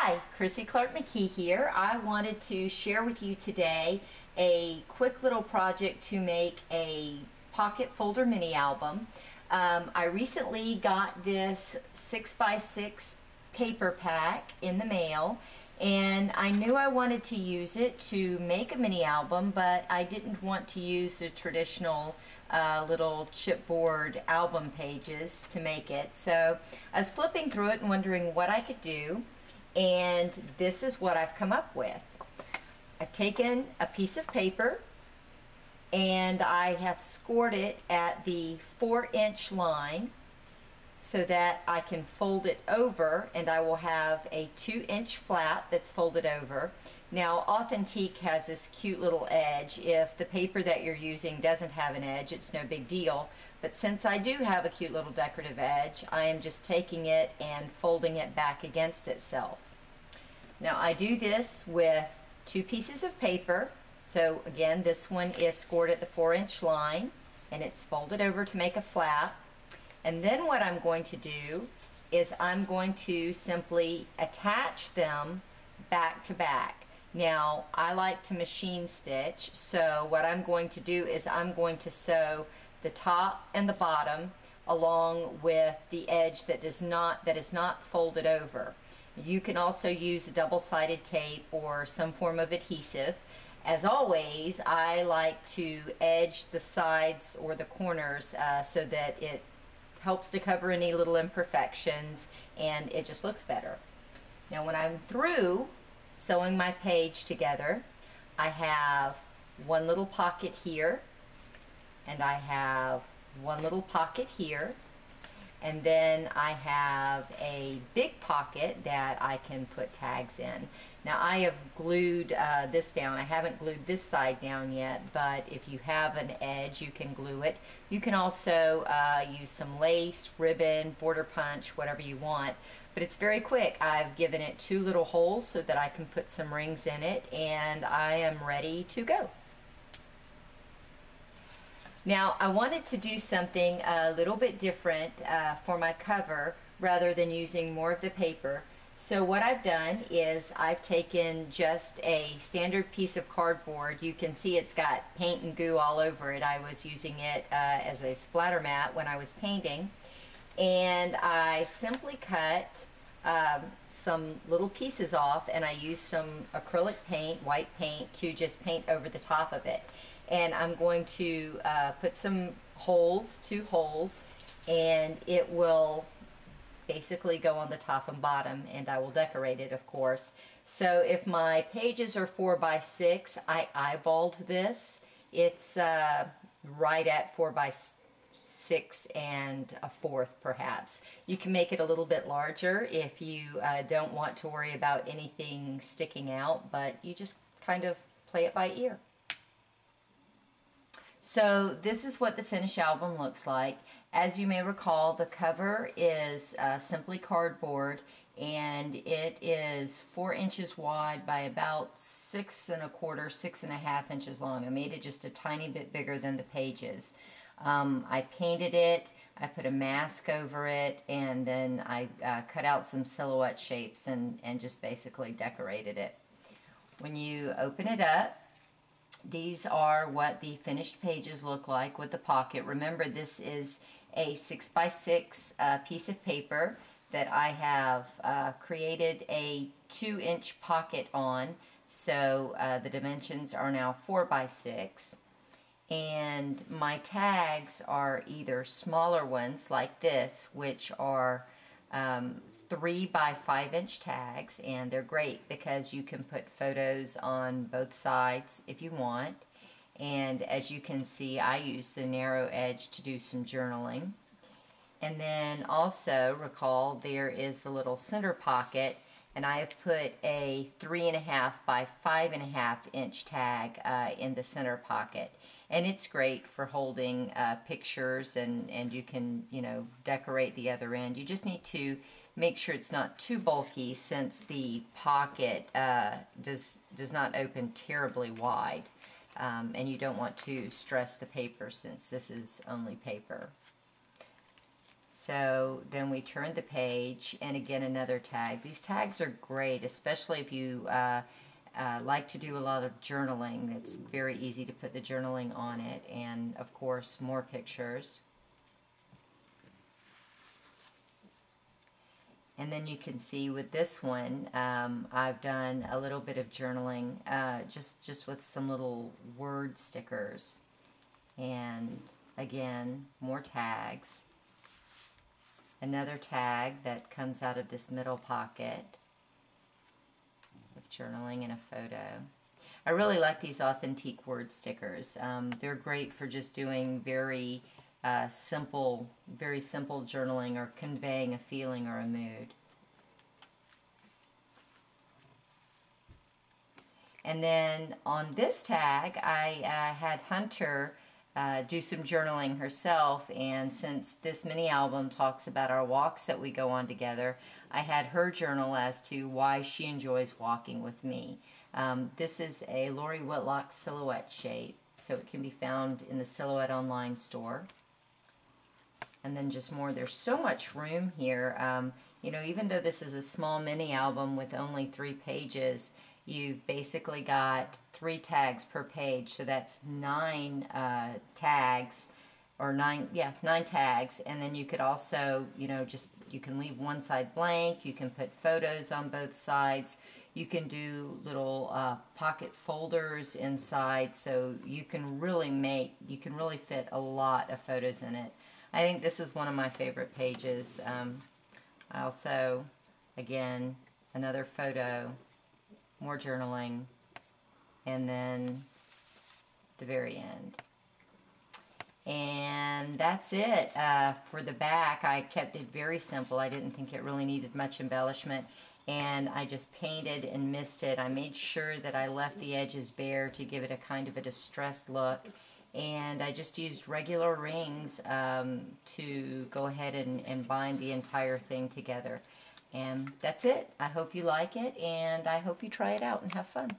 Hi, Krissy Clark McKee here. I wanted to share with you today a quick little project to make a pocket folder mini album. I recently got this 6x6 paper pack in the mail, and I knew I wanted to use it to make a mini album, but I didn't want to use the traditional little chipboard album pages to make it. So I was flipping through it and wondering what I could do, and this is what I've come up with. I've taken a piece of paper and I have scored it at the 4-inch line so that I can fold it over, and I will have a 2-inch flap that's folded over. Now, Authentique has this cute little edge. If the paper that you're using doesn't have an edge, it's no big deal. But since I do have a cute little decorative edge, I am just taking it and folding it back against itself. Now, I do this with 2 pieces of paper. So again, this one is scored at the 4-inch line, and it's folded over to make a flap. And then what I'm going to do is I'm going to simply attach them back to back. Now, I like to machine stitch, so what I'm going to do is I'm going to sew the top and the bottom along with the edge that is not folded over. You can also use a double-sided tape or some form of adhesive. As always, I like to edge the sides or the corners so that it helps to cover any little imperfections, and it just looks better. Now, when I'm through sewing my page together, I have one little pocket here, and I have one little pocket here, and then I have a big pocket that I can put tags in. Now, I have glued this down. I haven't glued this side down yet, but if you have an edge, you can glue it. You can also use some lace, ribbon, border punch, whatever you want. But it's very quick. I've given it 2 little holes so that I can put some rings in it, and I am ready to go. Now, I wanted to do something a little bit different for my cover rather than using more of the paper. So what I've done is I've taken just a standard piece of cardboard. You can see it's got paint and goo all over it. I was using it as a splatter mat when I was painting. And I simply cut some little pieces off, and I used some acrylic paint, white paint, to just paint over the top of it. And I'm going to put some holes, 2 holes, and it will basically go on the top and bottom, and I will decorate it, of course. So if my pages are 4x6, I eyeballed this. It's right at 4x6 and a 1/4 perhaps. You can make it a little bit larger if you don't want to worry about anything sticking out, but you just kind of play it by ear. So this is what the finished album looks like. As you may recall, the cover is simply cardboard, and it is 4 inches wide by about 6 1/4, 6 1/2 inches long. I made it just a tiny bit bigger than the pages. I painted it, I put a mask over it, and then I cut out some silhouette shapes and just basically decorated it. When you open it up, these are what the finished pages look like with the pocket. Remember, this is a 6x6 piece of paper that I have created a 2-inch pocket on, so the dimensions are now 4x6. And my tags are either smaller ones like this, which are 3x5-inch tags, and they're great because you can put photos on both sides if you want. And as you can see, I use the narrow edge to do some journaling. And then also recall there is the little center pocket, and I have put a 3.5x5.5-inch tag in the center pocket. And it's great for holding pictures, and you can, decorate the other end. You just need to make sure it's not too bulky, since the pocket does not open terribly wide. And you don't want to stress the paper since this is only paper. So then we turn the page, and again another tag. These tags are great, especially if you like to do a lot of journaling. It's very easy to put the journaling on it, and of course more pictures. And then you can see with this one, I've done a little bit of journaling, just with some little word stickers. And again, more tags. Another tag that comes out of this middle pocket with journaling and a photo. I really like these authentic word stickers. They're great for just doing very simple journaling or conveying a feeling or a mood. And then on this tag, I had Hunter do some journaling herself, and since this mini album talks about our walks that we go on together, I had her journal as to why she enjoys walking with me. This is a Lori Whitlock silhouette shape, so it can be found in the Silhouette online store. And then just more, there's so much room here. You know, even though this is a small mini album with only 3 pages, you've basically got 3 tags per page, so that's 9 tags, or 9 tags. And then you could also, you know, you can leave one side blank, you can put photos on both sides, you can do little pocket folders inside, so you can really fit a lot of photos in it. I think this is one of my favorite pages. I also, again, another photo, more journaling, and then the very end. And that's it. For the back, I kept it very simple. I didn't think it really needed much embellishment, and I just painted and misted. I made sure that I left the edges bare to give it a kind of a distressed look, and I just used regular rings to go ahead and bind the entire thing together. And that's it. I hope you like it, and I hope you try it out and have fun.